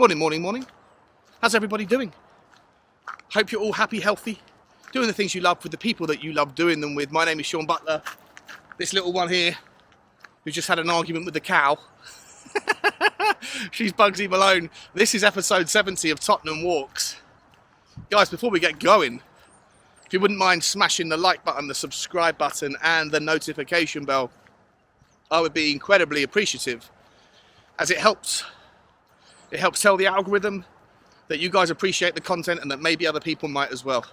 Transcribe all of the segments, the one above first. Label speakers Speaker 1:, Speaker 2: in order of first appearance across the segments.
Speaker 1: Morning. How's everybody doing? Hope you're all happy, healthy, doing the things you love with the people that you love doing them with. My name is Sean Butler. This little one here, who just had an argument with the cow. She's Bugsy Malone. This is episode 70 of Tottenham Walks. Guys, before we get going, if you wouldn't mind smashing the like button, the subscribe button, and the notification bell, I would be incredibly appreciative, as it helps tell the algorithm that you guys appreciate the content and that maybe other people might as well.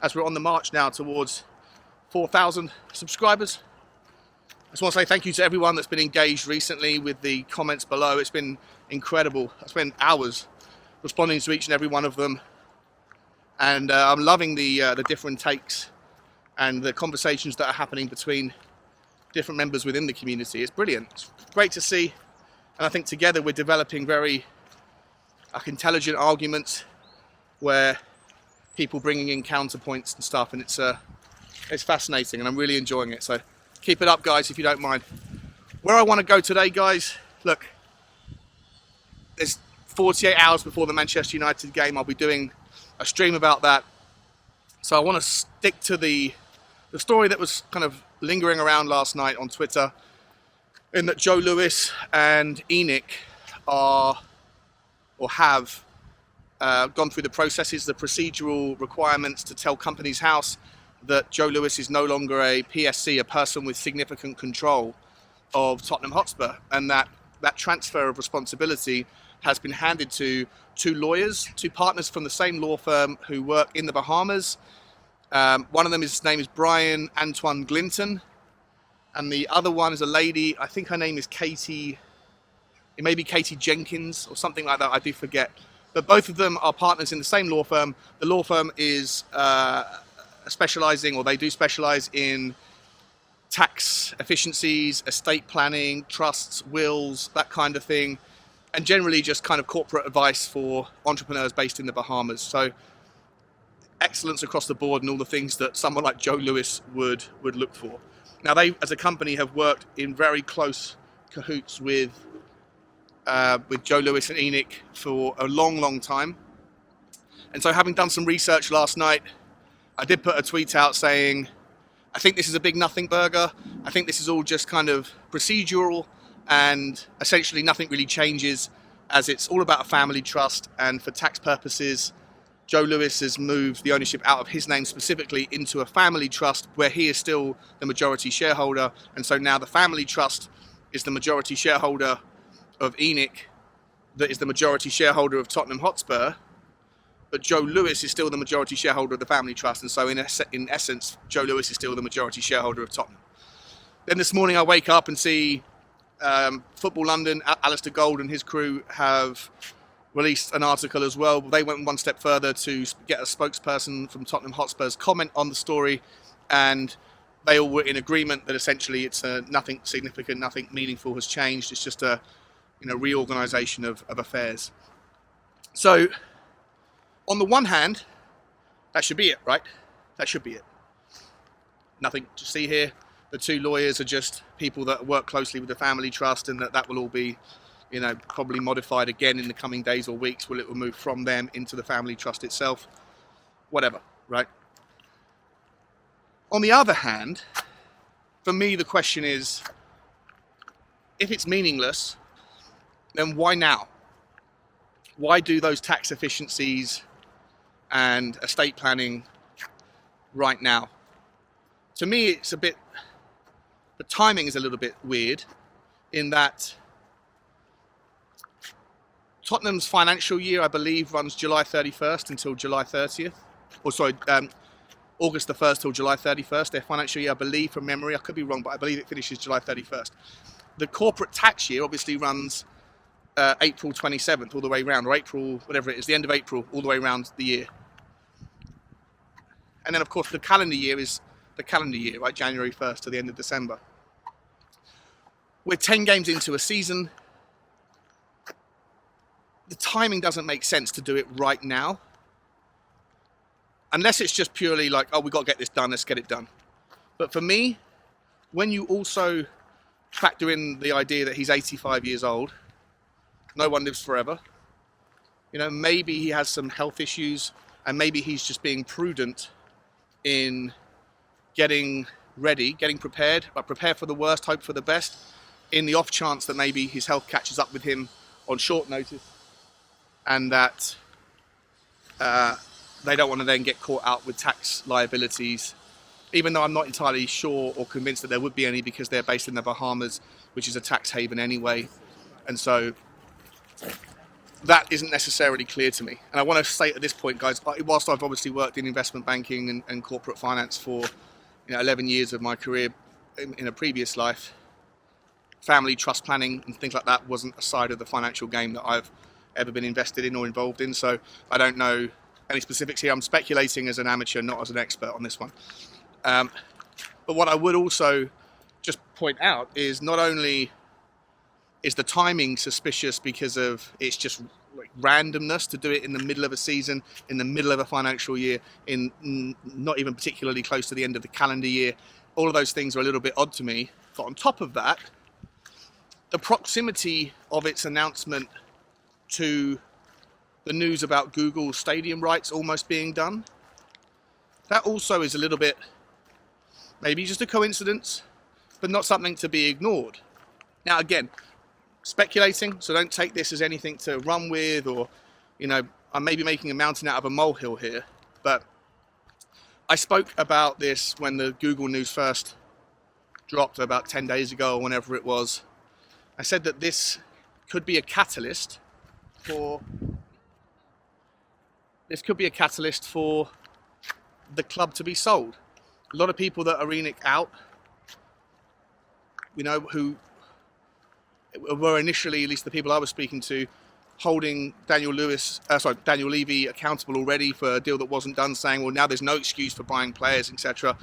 Speaker 1: As we're on the march now towards 4,000 subscribers. I just want to say thank you to everyone that's been engaged recently with the comments below. It's been incredible. I spent hours responding to each and every one of them. And I'm loving the different takes and the conversations that are happening between different members within the community. It's brilliant. It's great to see. And I think together we're developing very intelligent arguments where people bringing in counterpoints and stuff, and it's fascinating, and I'm really enjoying it. So keep it up, guys, if you don't mind. Where I want to go today, guys, look, there's 48 hours before the Manchester United game. I'll be doing a stream about that. So I want to stick to the story that was kind of lingering around last night on Twitter, in that Joe Lewis and Enic have gone through the processes, the procedural requirements to tell Companies House that Joe Lewis is no longer a PSC, a person with significant control of Tottenham Hotspur, and that transfer of responsibility has been handed to two lawyers, two partners from the same law firm who work in the Bahamas. One of them, his name is Brian Antoine Glinton, and the other one is a lady, I think her name is Katie, it may be Katie Jenkins or something like that, I do forget. But both of them are partners in the same law firm. The law firm is they do specialize in tax efficiencies, estate planning, trusts, wills, that kind of thing, and generally just kind of corporate advice for entrepreneurs based in the Bahamas. So excellence across the board and all the things that someone like Joe Lewis would look for. Now, they, as a company, have worked in very close cahoots with Joe Lewis and Enic for a long time. And so, having done some research last night, I did put a tweet out saying, I think this is a big nothing burger. I think this is all just kind of procedural, and essentially nothing really changes, as it's all about a family trust, and for tax purposes, Joe Lewis has moved the ownership out of his name specifically into a family trust where he is still the majority shareholder. And so now the family trust is the majority shareholder of Enic, that is the majority shareholder of Tottenham Hotspur, but Joe Lewis is still the majority shareholder of the family trust. And so in essence, Joe Lewis is still the majority shareholder of Tottenham. Then this morning I wake up and see Football London, Alistair Gold and his crew have released an article as well. They went one step further to get a spokesperson from Tottenham Hotspur's comment on the story, and they all were in agreement that essentially it's nothing significant, nothing meaningful has changed. It's just a reorganisation of affairs. So on the one hand, that should be it, right? That should be it. Nothing to see here. The two lawyers are just people that work closely with the family trust, and that will all be probably modified again in the coming days or weeks. It will move from them into the family trust itself. Whatever, right? On the other hand, for me, the question is, if it's meaningless, then why now? Why do those tax efficiencies and estate planning right now? To me, the timing is a little bit weird, in that Tottenham's financial year, I believe, runs July 31st until July 30th. August the 1st till July 31st. Their financial year, I believe, from memory, I could be wrong, but I believe it finishes July 31st. The corporate tax year obviously runs April 27th all the way around, or April, whatever it is, the end of April, all the way around the year. And then, of course, the calendar year is the calendar year, right? January 1st to the end of December. We're 10 games into a season. The timing doesn't make sense to do it right now. Unless it's just purely like, oh, we've got to get this done, let's get it done. But for me, when you also factor in the idea that he's 85 years old, no one lives forever, Maybe he has some health issues, and maybe he's just being prudent in getting ready, getting prepared, but prepare for the worst, hope for the best, in the off chance that maybe his health catches up with him on short notice, and that they don't want to then get caught out with tax liabilities, even though I'm not entirely sure or convinced that there would be any, because they're based in the Bahamas, which is a tax haven anyway. And so that isn't necessarily clear to me. And I want to say at this point, guys, whilst I've obviously worked in investment banking and corporate finance for 11 years of my career in a previous life, family trust planning and things like that wasn't a side of the financial game that I've ever been invested in or involved in. So I don't know any specifics here. I'm speculating as an amateur, not as an expert on this one. But what I would also just point out is, not only is the timing suspicious because of it's just like randomness to do it in the middle of a season, in the middle of a financial year, in not even particularly close to the end of the calendar year. All of those things are a little bit odd to me. But on top of that, the proximity of its announcement to the news about Google stadium rights almost being done, that also is a little bit, maybe just a coincidence, but not something to be ignored. Now, again, speculating, so don't take this as anything to run with, or, I'm maybe making a mountain out of a molehill here, but I spoke about this when the Google news first dropped about 10 days ago or whenever it was. I said that this could be a catalyst for the club to be sold. A lot of people that are Enic out, who were initially, at least the people I was speaking to, holding Daniel Levy accountable already for a deal that wasn't done, saying, well, now there's no excuse for buying players, etc.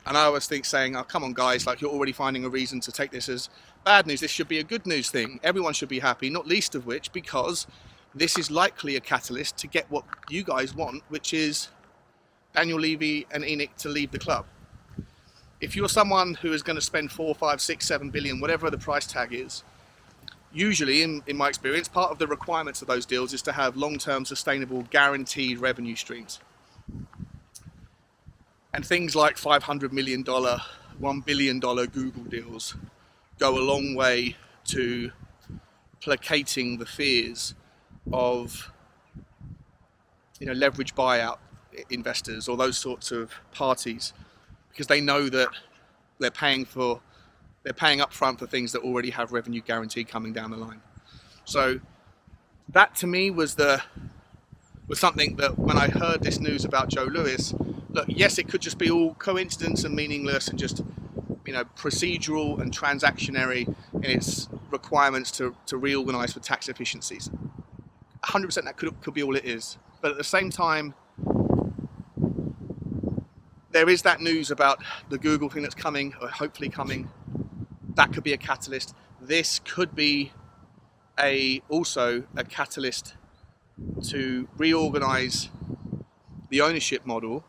Speaker 1: And I always saying, oh, come on, guys, like, you're already finding a reason to take this as bad news. This should be a good news thing. Everyone should be happy, not least of which because this is likely a catalyst to get what you guys want, which is Daniel Levy and Enic to leave the club. If you're someone who is going to spend 4, 5, 6, 7 billion, whatever the price tag is, usually, in my experience, part of the requirements of those deals is to have long-term, sustainable, guaranteed revenue streams. And things like $500 million, $1 billion Google deals go a long way to placating the fears of, leverage buyout investors or those sorts of parties, because they know that they're paying up front for things that already have revenue guarantee coming down the line. So that to me was something that, when I heard this news about Joe Lewis, look, yes, it could just be all coincidence and meaningless and just procedural and transactionary in its requirements to reorganize for tax efficiencies. 100% that could be all it is. But at the same time, there is that news about the Google thing that's coming, or hopefully coming. That could be a catalyst. This could be also a catalyst to reorganize the ownership model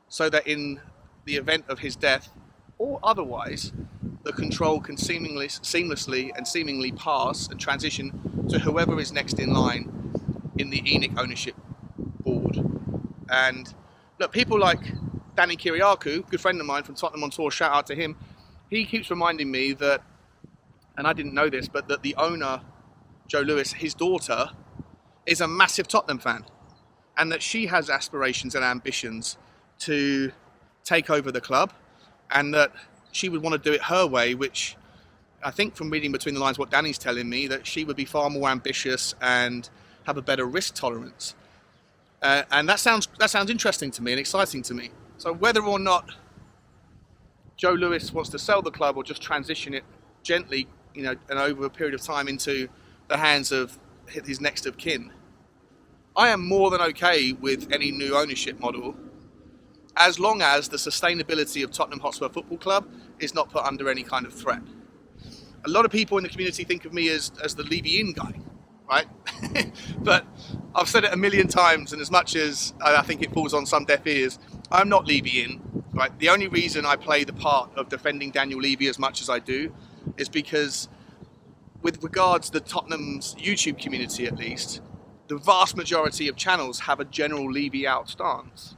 Speaker 1: so that in the event of his death or otherwise, the control can seamlessly and seemingly pass and transition to whoever is next in line in the Enic ownership board. And look, people like Danny Kyriakou, good friend of mine from Tottenham Hotspur, shout out to him. He keeps reminding me that, and I didn't know this, but that the owner, Joe Lewis, his daughter, is a massive Tottenham fan, and that she has aspirations and ambitions to take over the club, and that she would want to do it her way, which I think, from reading between the lines what Danny's telling me, that she would be far more ambitious and have a better risk tolerance. And that sounds interesting to me and exciting to me. So whether or not Joe Lewis wants to sell the club or just transition it gently, and over a period of time into the hands of his next of kin, I am more than okay with any new ownership model, as long as the sustainability of Tottenham Hotspur Football Club is not put under any kind of threat. A lot of people in the community think of me as the Levy-in guy, right? But I've said it a million times, and as much as I think it falls on some deaf ears, I'm not Levy-in, right? The only reason I play the part of defending Daniel Levy as much as I do is because, with regards to Tottenham's YouTube community at least, the vast majority of channels have a general Levy out stance,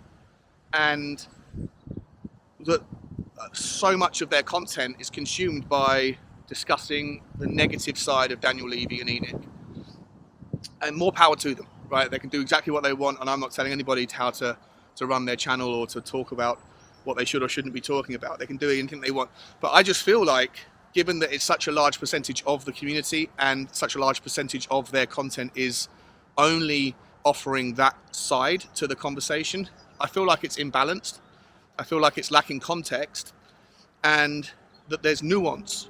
Speaker 1: and that so much of their content is consumed by discussing the negative side of Daniel Levy and Enic. And more power to them, right? They can do exactly what they want, and I'm not telling anybody how to run their channel or to talk about what they should or shouldn't be talking about. They can do anything they want. But I just feel like, given that it's such a large percentage of the community and such a large percentage of their content is only offering that side to the conversation, I feel like it's imbalanced. I feel like it's lacking context, and that there's nuance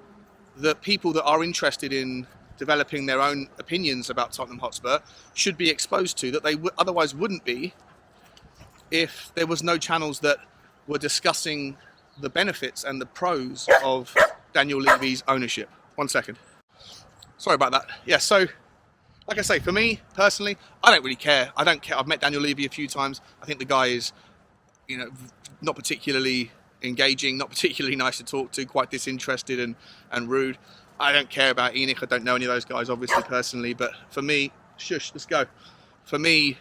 Speaker 1: that people that are interested in developing their own opinions about Tottenham Hotspur should be exposed to, that they otherwise wouldn't be if there was no channels that were discussing the benefits and the pros of Daniel Levy's ownership. 1 second. Sorry about that. Yeah, so like I say, for me personally, I don't really care. I don't care. I've met Daniel Levy a few times. I think the guy is, not particularly engaging, not particularly nice to talk to, quite disinterested and rude. I don't care about Enic. I don't know any of those guys, obviously, personally. But for me, shush, let's go. For me,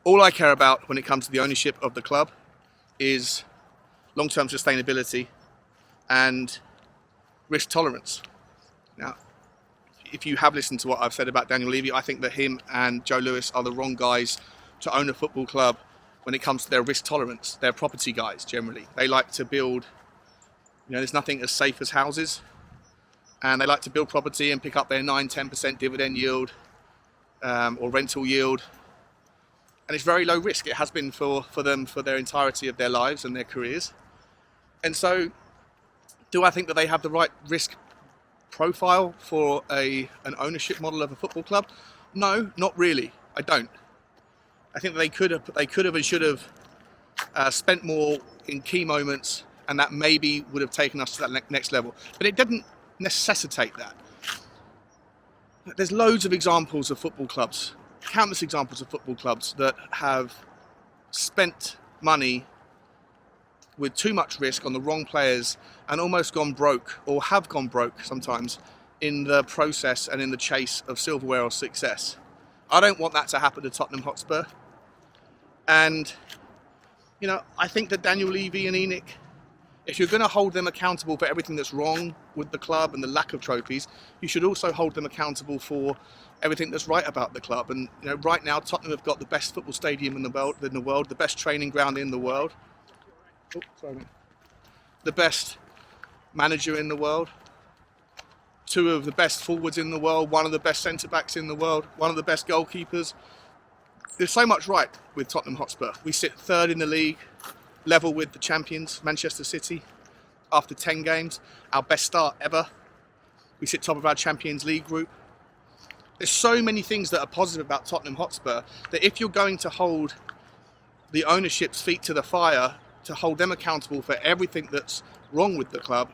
Speaker 1: all I care about when it comes to the ownership of the club is long-term sustainability and risk tolerance. Now, if you have listened to what I've said about Daniel Levy, I think that him and Joe Lewis are the wrong guys to own a football club when it comes to their risk tolerance. They're property guys, generally. They like to build, there's nothing as safe as houses. And they like to build property and pick up their 9-10% dividend yield or rental yield. And it's very low risk. It has been for them for their entirety of their lives and their careers. And so, do I think that they have the right risk profile for an ownership model of a football club? No, not really. I don't. I think that they could have and should have spent more in key moments, and that maybe would have taken us to that next level. But it didn't necessitate that. There's loads of examples of football clubs, countless examples of football clubs that have spent money with too much risk on the wrong players and almost gone broke, or have gone broke sometimes, in the process and in the chase of silverware or success. I don't want that to happen to Tottenham Hotspur. And, I think that Daniel Levy and Enic, if you're going to hold them accountable for everything that's wrong with the club and the lack of trophies, you should also hold them accountable for everything that's right about the club. And right now, Tottenham have got the best football stadium in the world, the best training ground in the world, the best manager in the world, two of the best forwards in the world, one of the best centre backs in the world, one of the best goalkeepers. There's so much right with Tottenham Hotspur. We sit third in the league, level with the champions, Manchester City, after 10 games. Our best start ever. We sit top of our Champions League group. There's so many things that are positive about Tottenham Hotspur that if you're going to hold the ownership's feet to the fire, to hold them accountable for everything that's wrong with the club,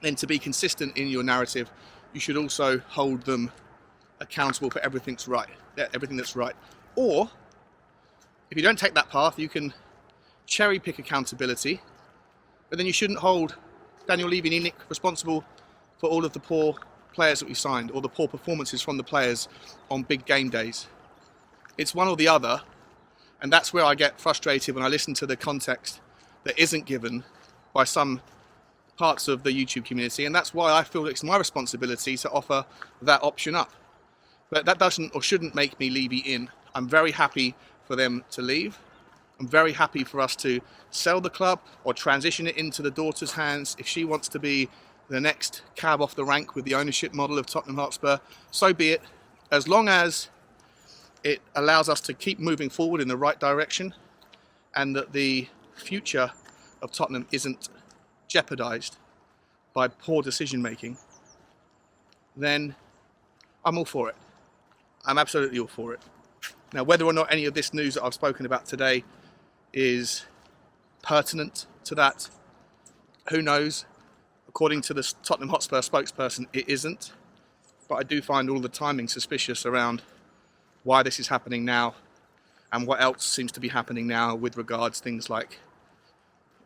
Speaker 1: then to be consistent in your narrative, you should also hold them accountable for everything that's right. Or, if you don't take that path, you can cherry pick accountability, but then you shouldn't hold Daniel Levy and Enic responsible for all of the poor players that we signed or the poor performances from the players on big game days. It's one or the other, and that's where I get frustrated when I listen to the context that isn't given by some parts of the YouTube community, and that's why I feel it's my responsibility to offer that option up. But that doesn't or shouldn't make me Levy in. I'm very happy for them to leave. I'm very happy for us to sell the club or transition it into the daughter's hands. If she wants to be the next cab off the rank with the ownership model of Tottenham Hotspur, so be it. As long as it allows us to keep moving forward in the right direction and that the future of Tottenham isn't jeopardised by poor decision making, then I'm all for it. I'm absolutely all for it. Now, whether or not any of this news that I've spoken about today is pertinent to that, who knows? According to the Tottenham Hotspur spokesperson, it isn't. But I do find all the timing suspicious around why this is happening now and what else seems to be happening now with regards to things like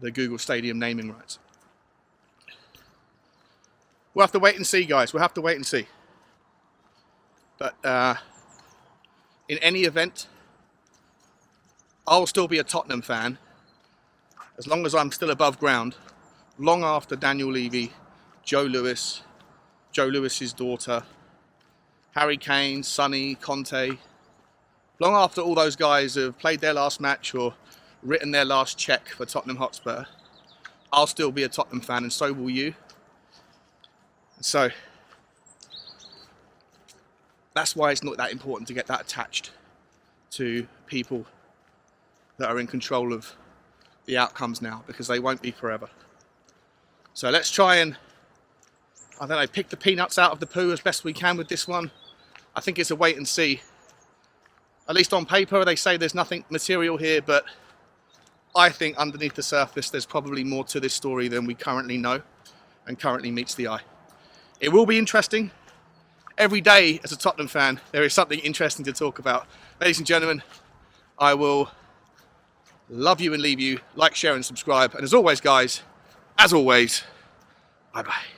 Speaker 1: the Google Stadium naming rights. We'll have to wait and see, guys. We'll have to wait and see. But in any event, I'll still be a Tottenham fan as long as I'm still above ground, long after Daniel Levy, Joe Lewis's daughter, Harry Kane, Sonny, Conte, long after all those guys have played their last match or written their last cheque for Tottenham Hotspur, I'll still be a Tottenham fan, and so will you. So that's why it's not that important to get that attached to people that are in control of the outcomes now, because they won't be forever. So let's try and, I don't know, pick the peanuts out of the poo as best we can with this one. I think it's a wait and see. At least on paper, they say there's nothing material here, but I think underneath the surface, there's probably more to this story than we currently know and currently meets the eye. It will be interesting. Every day as a Tottenham fan, there is something interesting to talk about. Ladies and gentlemen, I will love you and leave you. Like, share and subscribe. And as always, guys, as always, bye-bye.